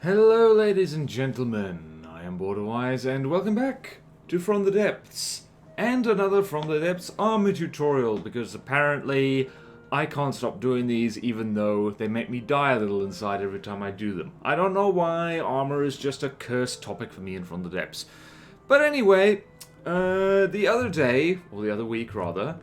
Hello ladies and gentlemen, I am BorderWise and welcome back to From the Depths and another From the Depths Armour tutorial, because apparently I can't stop doing these even though they make me die a little inside every time I do them. I don't know why. Armour is just a cursed topic for me in From the Depths. But anyway, the other day, or the other week rather,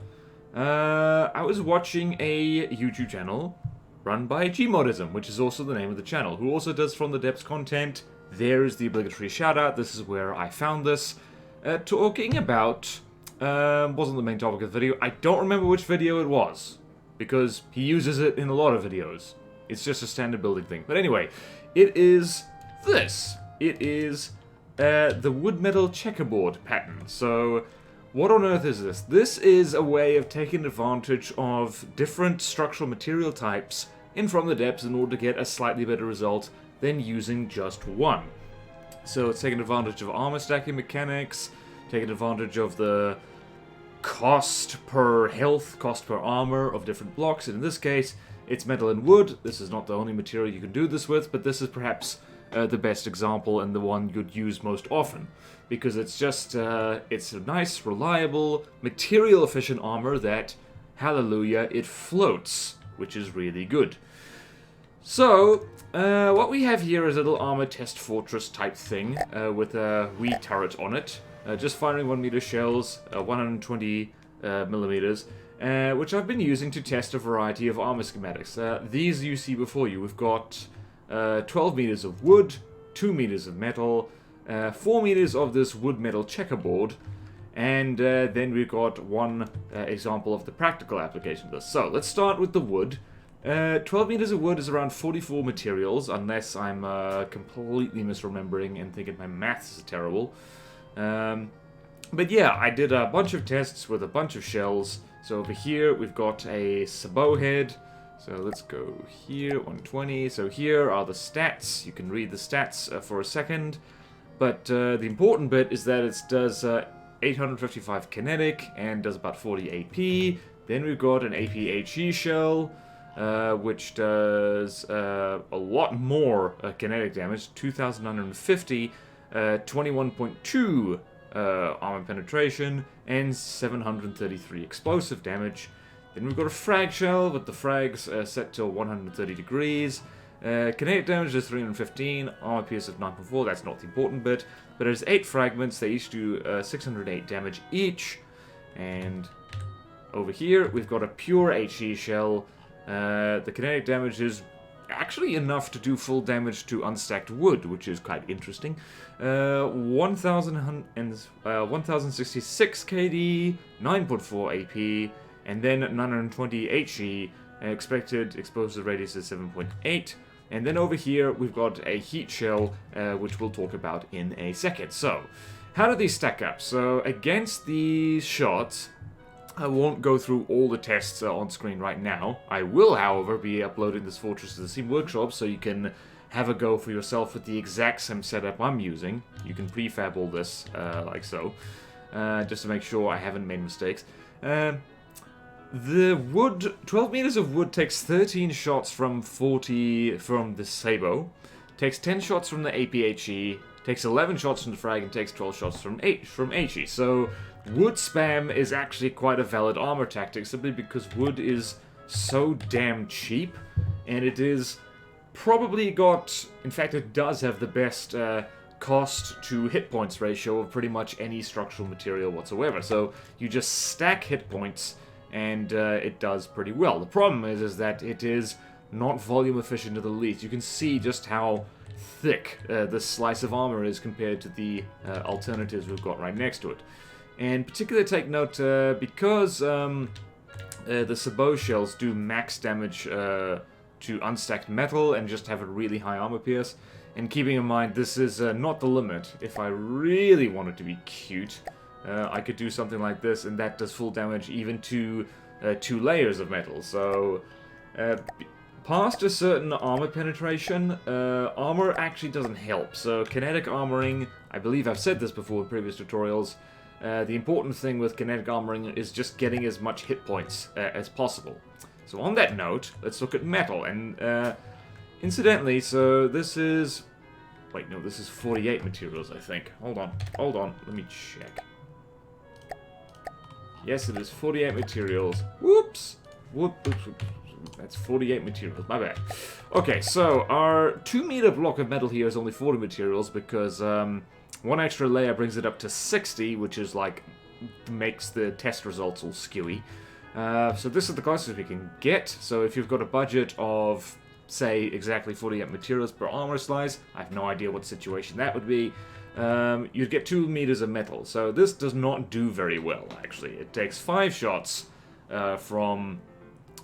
I was watching a YouTube channel run by Gmodism, which is also the name of the channel, who also does From the Depths content. There is the obligatory shout out. This is where I found this. Talking about, wasn't the main topic of the video. I don't remember which video it was, because he uses it in a lot of videos. It's just a standard building thing. But anyway, it is this. It is the wood metal checkerboard pattern. So what on earth is this? This is a way of taking advantage of different structural material types in From the Depths in order to get a slightly better result than using just one. So it's taking advantage of armor stacking mechanics, taking advantage of the cost per health, cost per armor of different blocks, and in this case, it's metal and wood. This is not the only material you can do this with, but this is perhaps the best example and the one you'd use most often, because it's just, it's a nice, reliable, material-efficient armor that, hallelujah, it floats, which is really good. So, what we have here is a little armor test fortress type thing, with a wee turret on it, just firing 1 meter shells, 120 millimeters, which I've been using to test a variety of armor schematics. These you see before you. We've got 12 meters of wood, 2 meters of metal, 4 meters of this wood metal checkerboard, and then we've got one example of the practical application of this. So let's start with the wood. 12 meters of wood is around 44 materials, unless I'm completely misremembering and thinking my maths is terrible. But yeah, I did a bunch of tests with a bunch of shells. So over here we've got a sabot head. So let's go here, 120. So here are the stats. You can read the stats for a second. But the important bit is that it does 855 kinetic and does about 40 AP. Then we've got an AP-HE shell, which does a lot more kinetic damage, 2,950, 21.2 armor penetration, and 733 explosive damage. Then we've got a frag shell with the frags set to 130 degrees. Kinetic damage is 315, armor pierce of 9.4, that's not the important bit. But there's 8 fragments, they each do 608 damage each. And over here we've got a pure HE shell. The kinetic damage is actually enough to do full damage to unstacked wood, which is quite interesting. 1066 KD, 9.4 AP, and then 920 HE, expected explosive radius is 7.8. And then over here we've got a heat shell, which we'll talk about in a second. So, how do these stack up? So, against these shots, I won't go through all the tests on screen right now. I will, however, be uploading this fortress to the Steam Workshop, so you can have a go for yourself with the exact same setup I'm using. You can prefab all this, like so, just to make sure I haven't made mistakes. The wood, 12 meters of wood takes 13 shots from 40 from the sabot, takes 10 shots from the AP-HE, takes 11 shots from the frag, and takes 12 shots from HE. So wood spam is actually quite a valid armor tactic, simply because wood is so damn cheap, and it is probably got, in fact it does have the best cost to hit points ratio of pretty much any structural material whatsoever. So you just stack hit points and it does pretty well. The problem is that it is not volume efficient to the least. You can see just how thick this slice of armor is compared to the alternatives we've got right next to it. And particularly take note, because the sabot shells do max damage to unstacked metal and just have a really high armor pierce, and keeping in mind this is not the limit. If I really wanted to be cute, I could do something like this, and that does full damage even to 2 layers of metal. So, past a certain armor penetration, armor actually doesn't help. So, kinetic armoring, I believe I've said this before in previous tutorials, the important thing with kinetic armoring is just getting as much hit points as possible. So on that note, let's look at metal. And incidentally, so this is Wait, no, this is 48 materials, I think. Hold on, let me check. Yes, it is 48 materials. Whoops! Whoops. That's 48 materials, my bad. Okay, so our 2-meter block of metal here is only 40 materials because one extra layer brings it up to 60, which is like, makes the test results all skewy. So this is the closest we can get. So if you've got a budget of, say, exactly 48 materials per armor slice, I have no idea what situation that would be, you'd get 2 meters of metal. So this does not do very well, actually. It takes 5 shots from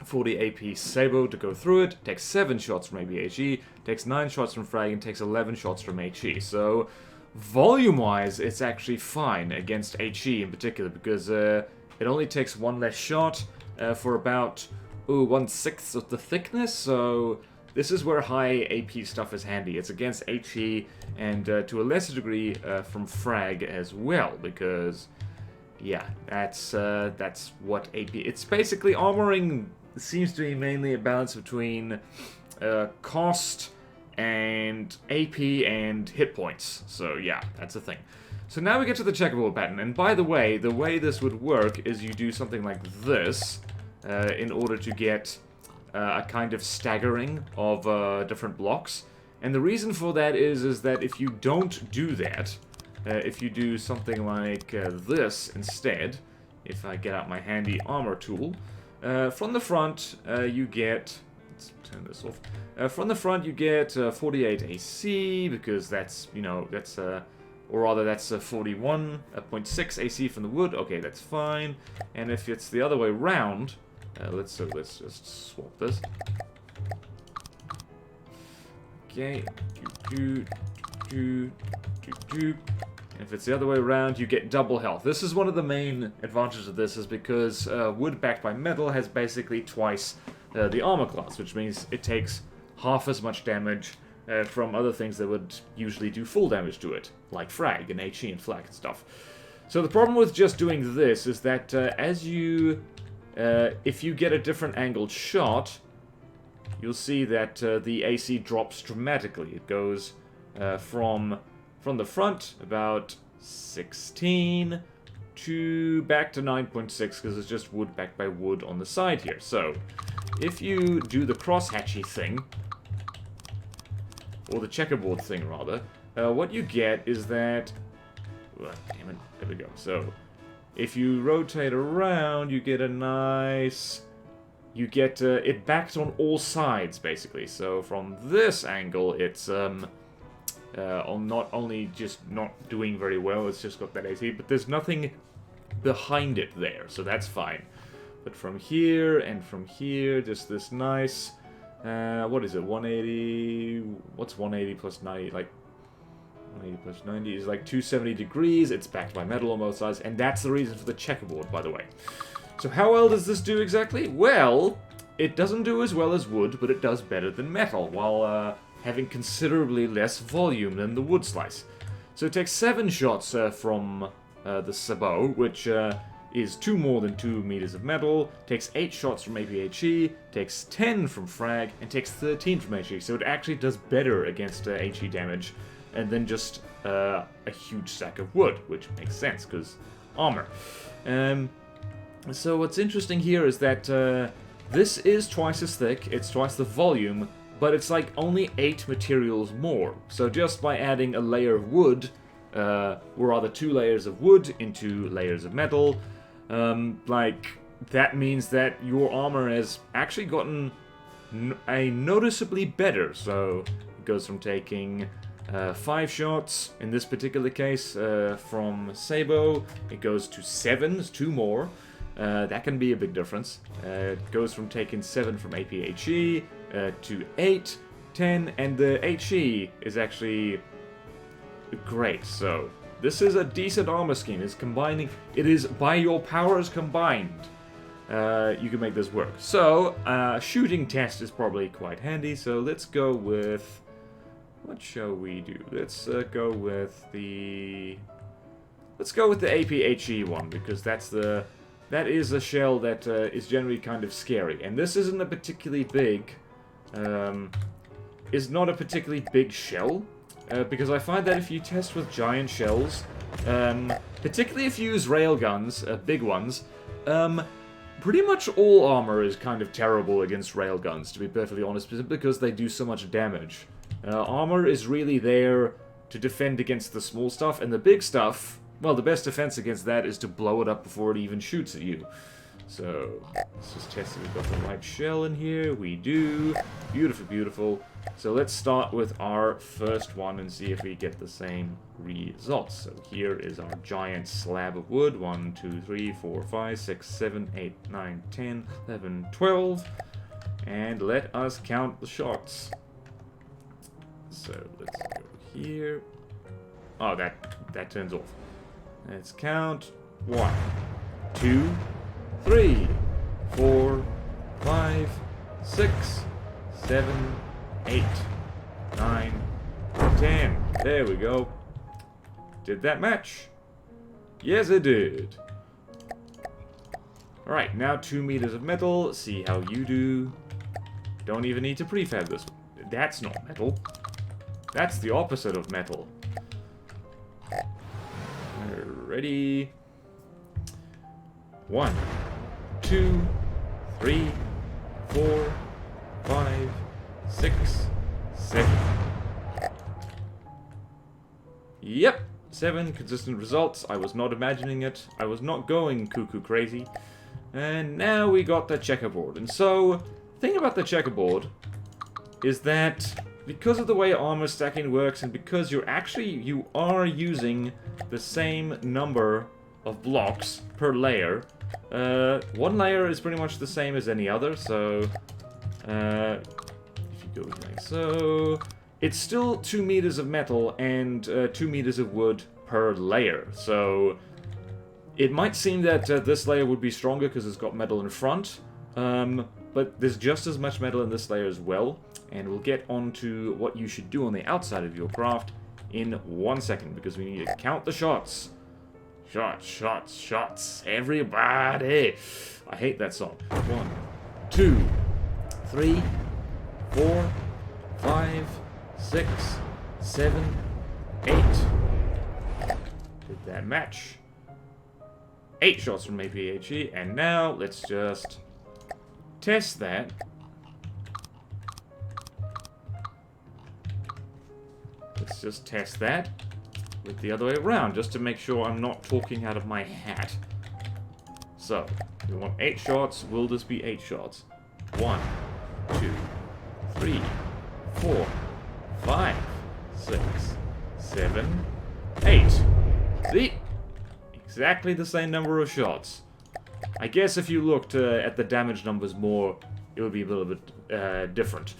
40 AP Sabo to go through it, takes 7 shots from AP HE, takes 9 shots from Frag, and takes 11 shots from HE. So volume-wise, it's actually fine against HE in particular, because it only takes 1 less shot for about 1/6 of the thickness, so this is where high AP stuff is handy. It's against HE and to a lesser degree from Frag as well, because yeah, that's what AP. It's basically armoring seems to be mainly a balance between cost and AP and hit points. So yeah, that's the thing. So now we get to the checkerboard pattern, and by the way this would work is you do something like this in order to get a kind of staggering of different blocks. And the reason for that is that if you don't do that, if you do something like this instead, if I get out my handy armor tool, from the front you get, let's turn this off, from the front you get 48 AC, because that's, you know, that's, or rather that's 41.6 AC from the wood. Okay, that's fine. And if it's the other way around, let's just swap this. Okay, if it's the other way around, you get double health. This is one of the main advantages of this, is because wood backed by metal has basically twice the armor class, which means it takes half as much damage from other things that would usually do full damage to it, like Frag and HE and Flak and stuff. So the problem with just doing this is that as you, if you get a different angled shot, you'll see that the AC drops dramatically. It goes from the front about 16 to back to 9.6, because it's just wood backed by wood on the side here. So if you do the crosshatchy thing, or the checkerboard thing rather, what you get is that, damn it, there we go. So if you rotate around, you get a nice, you get it backed on all sides basically. So from this angle, it's on not only just not doing very well, it's just got that AC, but there's nothing behind it there, so that's fine. But from here and from here, just this nice, what is it, 180, what's 180 plus 90, like, 180 plus 90 is like 270 degrees, it's backed by metal on both sides, and that's the reason for the checkerboard, by the way. So how well does this do exactly? Well, it doesn't do as well as wood, but it does better than metal, while having considerably less volume than the wood slice. So it takes 7 shots from the sabot, which is 2 more than 2 meters of metal, takes 8 shots from APHE, takes 10 from Frag, and takes 13 from HE. So it actually does better against HE damage, and then just a huge stack of wood, which makes sense, because armor. So what's interesting here is that this is twice as thick, it's twice the volume, but it's like only 8 materials more. So just by adding a layer of wood, or rather 2 layers of wood into layers of metal, like, that means that your armor has actually gotten a noticeably better. So it goes from taking 5 shots, in this particular case, from Sabo, it goes to 7, 2 more. That can be a big difference. It goes from taking 7 from APHE to 8, 10, and the HE is actually great. So this is a decent armor scheme. It's combining. It is by your powers combined. You can make this work. So shooting test is probably quite handy. So let's go with, what shall we do? Let's go with the APHE one, because that is a shell that is generally kind of scary, and this isn't a particularly big, is not a particularly big shell, because I find that if you test with giant shells, particularly if you use railguns, big ones, pretty much all armor is kind of terrible against railguns, to be perfectly honest, because they do so much damage. Armor is really there to defend against the small stuff, and the big stuff, well, the best defense against that is to blow it up before it even shoots at you. So, let's just test if we've got the right shell in here. We do. Beautiful, beautiful. So let's start with our first one and see if we get the same results. So here is our giant slab of wood. 1, 2, 3, 4, 5, 6, 7, 8, 9, 10, 11, 12. And let us count the shots. So let's go here. Oh, that turns off. Let's count. 1, 2, 3, 4, 5, 6, 7, 8, 9, 10. There we go. Did that match? Yes, it did. Alright, now 2 meters of metal. See how you do. Don't even need to prefab this. That's not metal. That's the opposite of metal. Ready? 1, 2, 3, 4, 5, 6, 7. Yep, 7 consistent results. I was not imagining it. I was not going cuckoo crazy. And now we got the checkerboard. And so, the thing about the checkerboard is that because of the way armor stacking works, and because you are using the same number of blocks per layer, one layer is pretty much the same as any other, so if you go like so, it's still 2 meters of metal and 2 meters of wood per layer. So it might seem that this layer would be stronger because it's got metal in front, but there's just as much metal in this layer as well, and we'll get on to what you should do on the outside of your craft in 1 second, because we need to count the shots. Shots, shots, shots, everybody! I hate that song. 1, 2, 3, 4, 5, 6, 7, 8. Did that match? 8 shots from APHE, and now let's just test that. Let's just test that with the other way around, just to make sure I'm not talking out of my hat. So, we want 8 shots. Will this be 8 shots? 1, 2, 3, 4, 5, 6, 7, 8. See? Exactly the same number of shots. I guess if you looked at the damage numbers more, it would be a little bit different.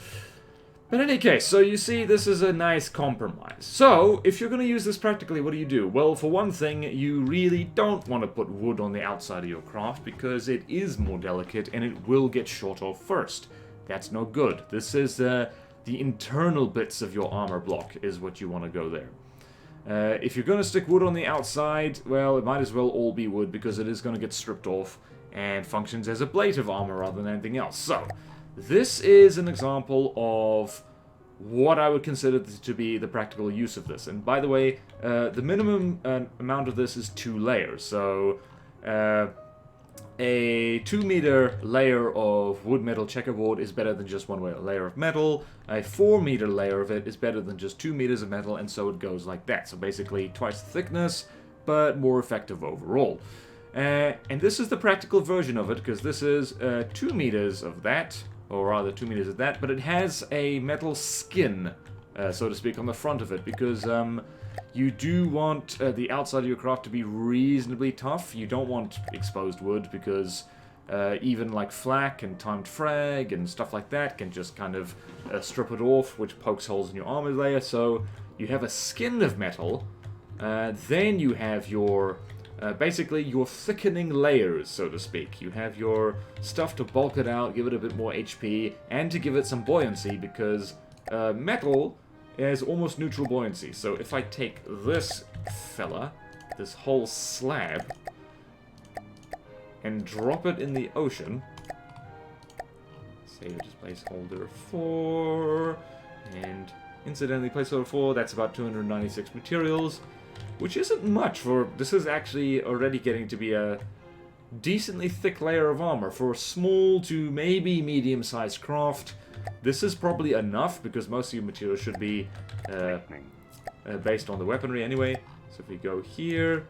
But in any case, so you see, this is a nice compromise. So, if you're going to use this practically, what do? Well, for one thing, you really don't want to put wood on the outside of your craft, because it is more delicate and it will get shot off first. That's no good. This is the internal bits of your armor block is what you want to go there. If you're going to stick wood on the outside, well, it might as well all be wood, because it is going to get stripped off and functions as a plate of armor rather than anything else. So, this is an example of what I would consider to be the practical use of this. And by the way, the minimum amount of this is 2 layers. So, a 2 meter layer of wood metal checkerboard is better than just 1 layer of metal. A 4 meter layer of it is better than just 2 meters of metal, and so it goes like that. So basically twice the thickness, but more effective overall. And this is the practical version of it, because this is 2 meters of that, or rather 2 meters of that, but it has a metal skin, so to speak, on the front of it, because you do want the outside of your craft to be reasonably tough. You don't want exposed wood, because even like flak and timed frag and stuff like that can just kind of strip it off, which pokes holes in your armor layer. So you have a skin of metal, then you have your basically your thickening layers, so to speak. You have your stuff to bulk it out, give it a bit more HP, and to give it some buoyancy, because metal has almost neutral buoyancy. So if I take this fella, this whole slab, and drop it in the ocean, save as placeholder 4, and Incidentally, placeholder 4, that's about 296 materials, which isn't much for... This is actually already getting to be a decently thick layer of armor. For a small to maybe medium-sized craft, this is probably enough, because most of your materials should be based on the weaponry anyway. So if we go here,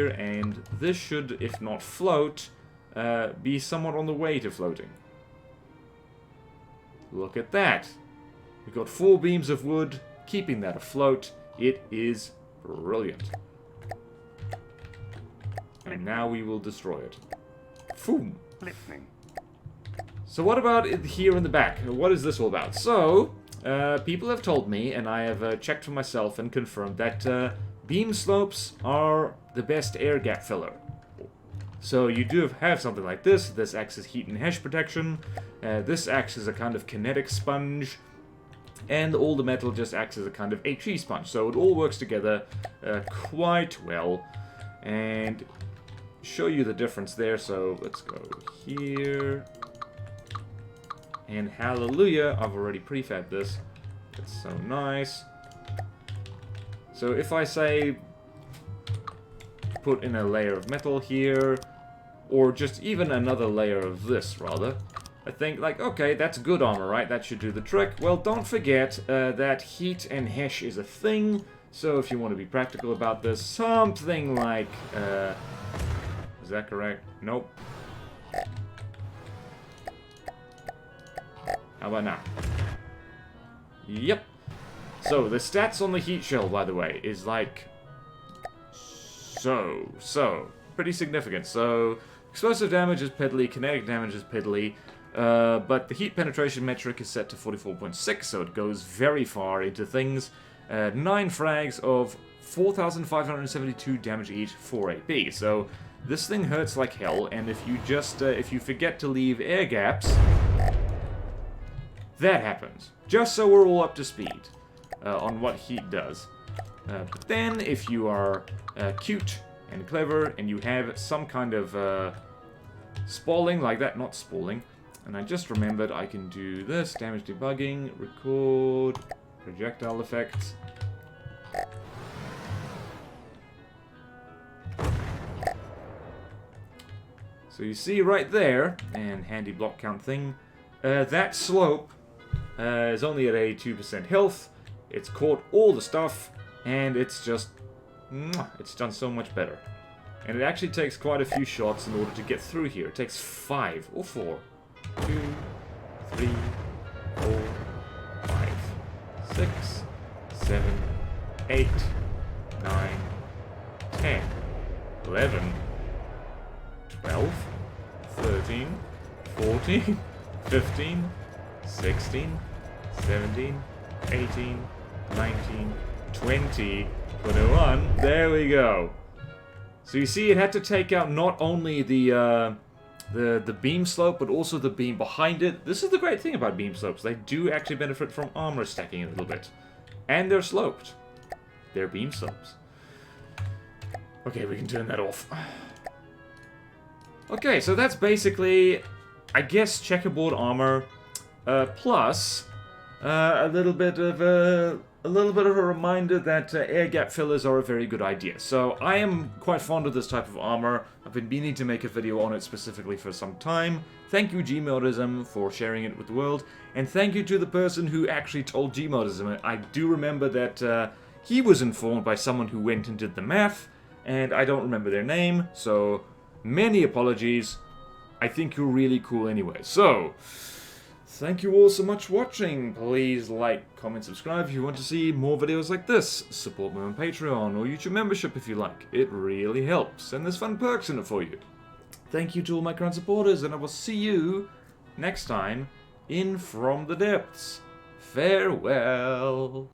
and this should, if not float, be somewhat on the way to floating. Look at that! We've got 4 beams of wood, keeping that afloat. It is brilliant. And now we will destroy it. Boom! So what about it here in the back? What is this all about? So, people have told me, and I have checked for myself and confirmed that beam slopes are the best air gap filler. So you do have something like this. This acts as heat and hash protection. This acts as a kind of kinetic sponge. And all the metal just acts as a kind of HE sponge. So it all works together quite well. And show you the difference there. So let's go here. And hallelujah, I've already prefabbed this. It's so nice. So if I say put in a layer of metal here, or just even another layer of this, rather, I think, like, okay, that's good armor, right? That should do the trick. Well, don't forget that heat and hash is a thing, so if you want to be practical about this, something like, is that correct? Nope. How about now? Yep. So, the stats on the heat shell, by the way, is like... So, pretty significant. So, explosive damage is piddly, kinetic damage is piddly, but the heat penetration metric is set to 44.6, so it goes very far into things. 9 frags of 4,572 damage each, 4 AP. So, this thing hurts like hell, and if you just, if you forget to leave air gaps... That happens. Just so we're all up to speed on what heat does. But then, if you are cute and clever, and you have some kind of spalling like that, not spalling, and I just remembered I can do this, damage debugging, record, projectile effects. So you see right there, and handy block count thing, that slope is only at 82% health. It's caught all the stuff, and it's just... it's done so much better. And it actually takes quite a few shots in order to get through here. It takes 5 or 4. 2, 3, 4, 5, 6, 7, 8, 9, 10, 11, 12, 13, 14, 15, 16, 17, 18, 19, 20, 21. There we go. So you see, it had to take out not only the beam slope, but also the beam behind it. This is the great thing about beam slopes. They do actually benefit from armor stacking a little bit. And they're sloped. They're beam slopes. Okay, we can turn that off. Okay, so that's basically, I guess, checkerboard armor, plus a little bit of a reminder that air gap fillers are a very good idea. So I am quite fond of this type of armor. I've been meaning to make a video on it specifically for some time. Thank you, Gmodism, for sharing it with the world, and thank you to the person who actually told Gmodism. I do remember that he was informed by someone who went and did the math, and I don't remember their name, so many apologies. I think you're really cool anyway. So, thank you all so much for watching. Please like, comment, subscribe if you want to see more videos like this. Support me on Patreon or YouTube membership if you like. It really helps, and there's fun perks in it for you. Thank you to all my current supporters, and I will see you next time in From the Depths. Farewell.